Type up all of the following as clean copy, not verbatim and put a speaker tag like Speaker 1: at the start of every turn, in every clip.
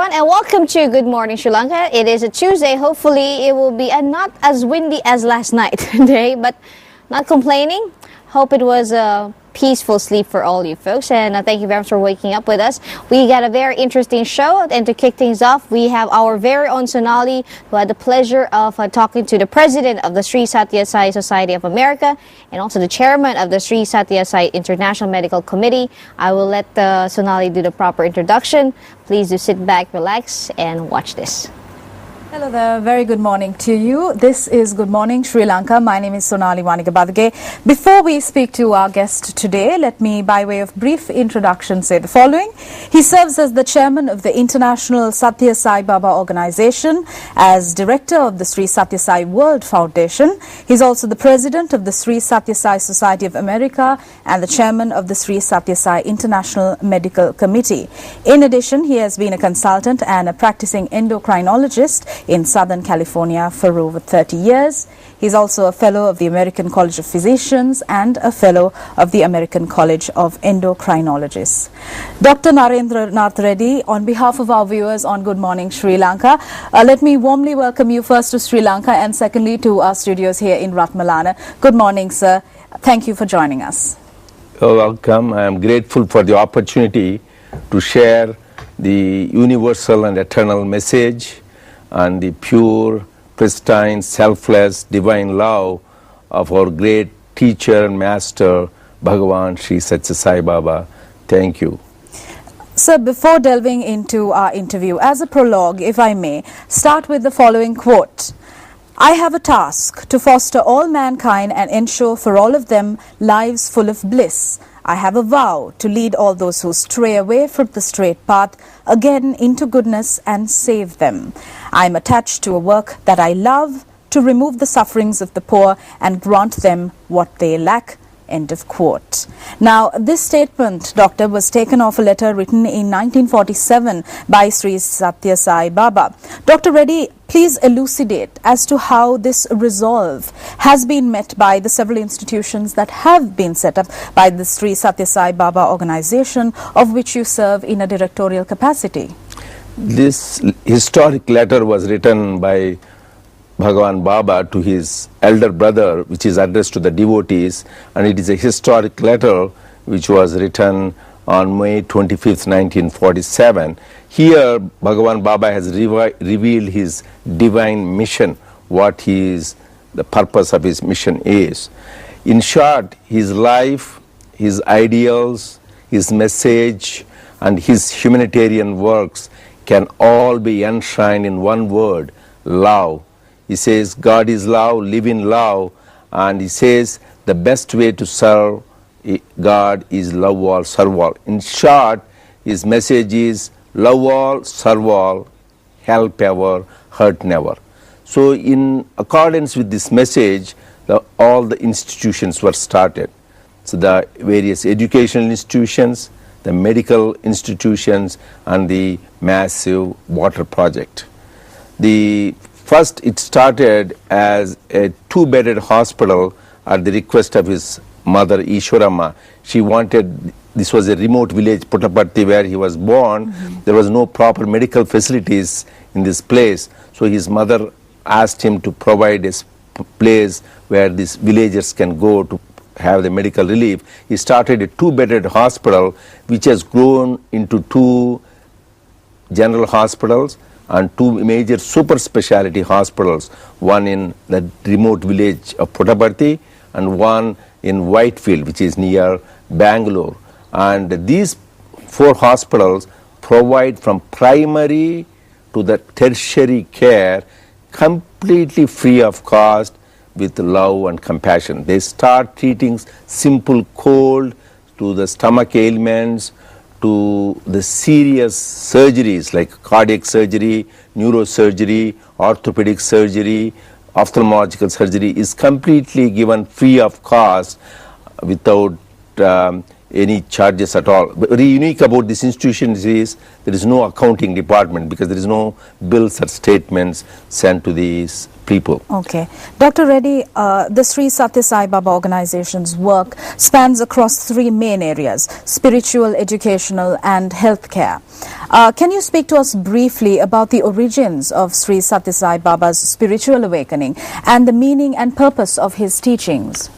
Speaker 1: everyone, and welcome to Good Morning Sri Lanka. It is a Tuesday. Hopefully it will be not as windy as last night today, but not complaining. Hope it was a peaceful sleep for all you folks, and thank you very much for waking up with us. We got a very interesting show, and to kick things off, we have our very own Sonali, who had the pleasure of talking to the president of the Sri Sathya Sai Society of America and also the chairman of the Sri Sathya Sai International Medical Committee. I will let Sonali do the proper introduction. Please do sit back, relax, and watch this.
Speaker 2: Hello there, very good morning to you. This is Good Morning Sri Lanka. My name is Sonali Wanigabadage. Before we speak to our guest today, let me, by way of brief introduction, say the following. He serves as the chairman of the International Sathya Sai Baba Organization, as director of the Sri Sathya Sai World Foundation. He's also the president of the Sri Sathya Sai Society of America and the chairman of the Sri Sathya Sai International Medical Committee. In addition, he has been a consultant and a practicing endocrinologist in Southern California for over 30 years. He's also a fellow of the American College of Physicians and a fellow of the American College of Endocrinologists. Dr. Narendra Nath Reddy, on behalf of our viewers on Good Morning Sri Lanka, let me warmly welcome you first to Sri Lanka and secondly to our studios here in Ratmalana. Good morning, sir. Thank you for joining us.
Speaker 3: You're welcome. I am grateful for the opportunity to share the universal and eternal message and the pure, pristine, selfless, divine love of our great teacher and master, Bhagavan Sri Sathya Sai Baba. Thank you.
Speaker 2: Sir, before delving into our interview, as a prologue, if I may, start with the following quote. I have a task to foster all mankind and ensure for all of them lives full of bliss. I have a vow to lead all those who stray away from the straight path again into goodness and save them. I am attached to a work that I love, to remove the sufferings of the poor and grant them what they lack. End of quote. Now, this statement, Doctor, was taken off a letter written in 1947 by Sri Sathya Sai Baba. Dr. Reddy, please elucidate as to how this resolve has been met by the several institutions that have been set up by the Sri Sathya Sai Baba organization, of which you serve in a directorial capacity.
Speaker 3: This historic letter was written by Bhagavan Baba to his elder brother, which is addressed to the devotees, and it is a historic letter which was written on May 25th, 1947. Here, Bhagavan Baba has revealed his divine mission, what the purpose of his mission is. In short, his life, his ideals, his message, and his humanitarian works can all be enshrined in one word, love. He says, God is love, live in love, and he says the best way to serve God is love all, serve all. In short, his message is love all, serve all, help ever, hurt never. So in accordance with this message, all the institutions were started. So the various educational institutions, the medical institutions, and the massive water project. First, it started as a two-bedded hospital at the request of his mother, Ishwarama. She wanted, this was a remote village, Puttaparthi, where he was born. There was no proper medical facilities in this place. So his mother asked him to provide a place where these villagers can go to have the medical relief. He started a two-bedded hospital, which has grown into two general hospitals and two major super specialty hospitals, one in the remote village of Puttaparthi and one in Whitefield, which is near Bangalore. And these four hospitals provide from primary to the tertiary care completely free of cost with love and compassion. They start treating simple cold to the stomach ailments, to the serious surgeries like cardiac surgery, neurosurgery, orthopedic surgery, ophthalmological surgery is completely given free of cost without any charges at all. But very unique about this institution is there is no accounting department because there is no bills or statements sent to these people.
Speaker 2: Okay. Dr. Reddy, the Sri Satya Sai Baba organization's work spans across three main areas: spiritual, educational and healthcare. Can you speak to us briefly about the origins of Sri Satya Sai Baba's spiritual awakening and the meaning and purpose of his teachings?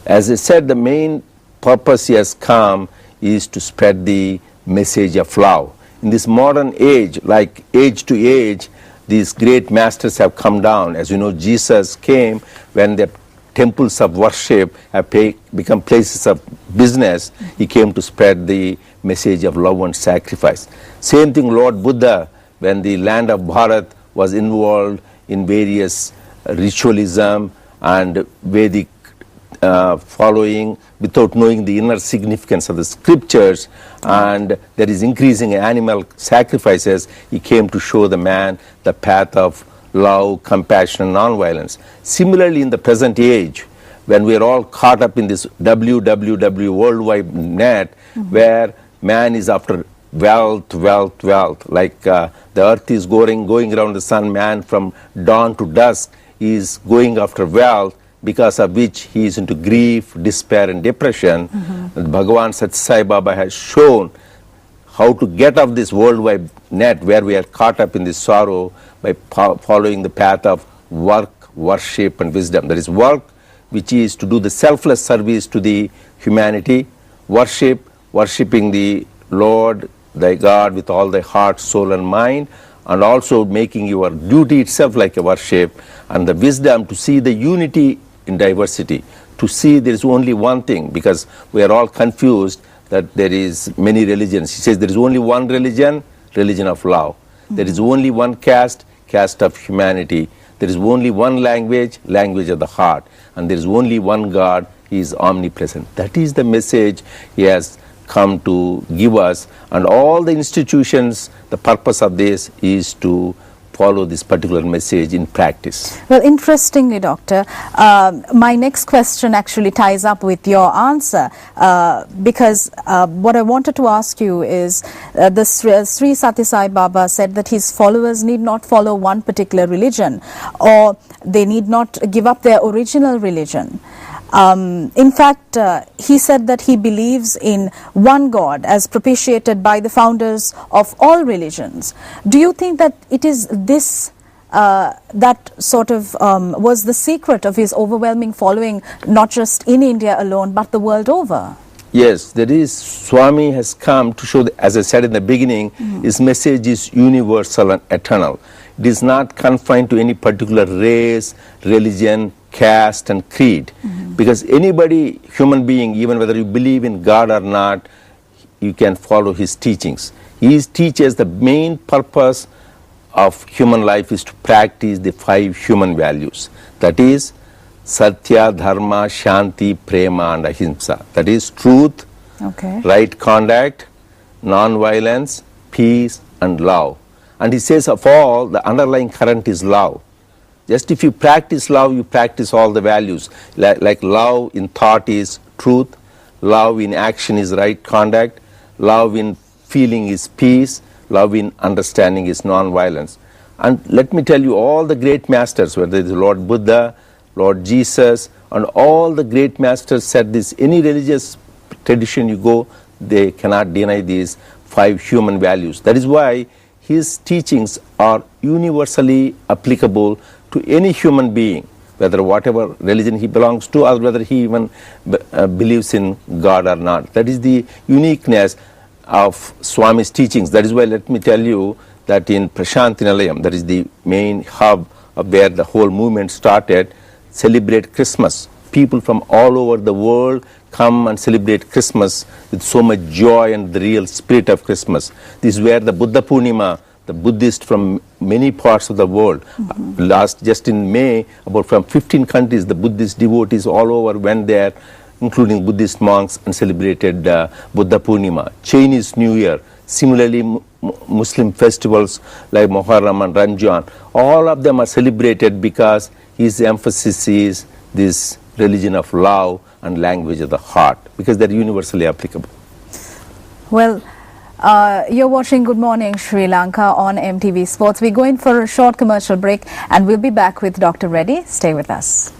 Speaker 3: As I said, the main purpose he has come is to spread the message of love. In this modern age, like age to age, these great masters have come down. As you know, Jesus came when the temples of worship have become places of business. He came to spread the message of love and sacrifice. Same thing Lord Buddha, when the land of Bharat was involved in various ritualism and Vedic following without knowing the inner significance of the scriptures, and there is increasing animal sacrifices. He came to show the man the path of love, compassion and non-violence. Similarly, in the present age, when we are all caught up in this www worldwide net, where man is after wealth, like the earth is going around the sun, man from dawn to dusk is going after wealth, because of which he is into grief, despair and depression. Bhagavan Satya Sai Baba has shown how to get off this worldwide net where we are caught up in this sorrow by following the path of work, worship and wisdom. There is work, which is to do the selfless service to the humanity; worshipping the Lord thy God with all thy heart, soul and mind, and also making your duty itself like a worship; and the wisdom to see the unity in diversity, to see there is only one thing, because we are all confused that there is many religions. He says there is only one religion, religion of love. There is only one caste, caste of humanity. There is only one language, language of the heart. And there is only one God, He is omnipresent. That is the message He has come to give us, and all the institutions, the purpose of this is to follow this particular message in practice.
Speaker 2: Well, interestingly, Doctor, my next question actually ties up with your answer, because what I wanted to ask you is the Sri Satya Sai Baba said that his followers need not follow one particular religion, or they need not give up their original religion. In fact, he said that he believes in one God as propitiated by the founders of all religions. Do you think that it is this that sort of was the secret of his overwhelming following, not just in India alone, but the world over?
Speaker 3: Yes, there is. Swami has come to show, as I said in the beginning, his message is universal and eternal. It is not confined to any particular race, religion, caste and creed, because anybody, human being, even whether you believe in God or not, you can follow his teachings. He teaches the main purpose of human life is to practice the 5 human values, that is Satya, Dharma, Shanti, Prema and Ahimsa. That is truth, right conduct, non-violence, peace and love. And he says of all, the underlying current is love. Just if you practice love, you practice all the values. Like love in thought is truth, love in action is right conduct, love in feeling is peace, love in understanding is non-violence. And let me tell you, all the great masters, whether it is Lord Buddha, Lord Jesus, and all the great masters said this. Any religious tradition you go, they cannot deny these 5 human values. That is why his teachings are universally applicable to any human being, whether whatever religion he belongs to, or whether he even believes in God or not. That is the uniqueness of Swami's teachings. That is why, let me tell you, that in Prashanti Nilayam, that is the main hub of where the whole movement started, celebrate Christmas. People from all over the world come and celebrate Christmas with so much joy and the real spirit of Christmas. This is where the Buddha Purnima, the Buddhists from many parts of the world, just in May, from 15 countries, the Buddhist devotees all over went there, including Buddhist monks, and celebrated Buddha Purnima. Chinese New Year, similarly Muslim festivals like Muharram and Ramjan, all of them are celebrated because his emphasis is this religion of love, and language of the heart, because they're universally applicable.
Speaker 2: Well, you're watching Good Morning Sri Lanka on MTV Sports. We're going for a short commercial break and we'll be back with Dr. Reddy. Stay with us.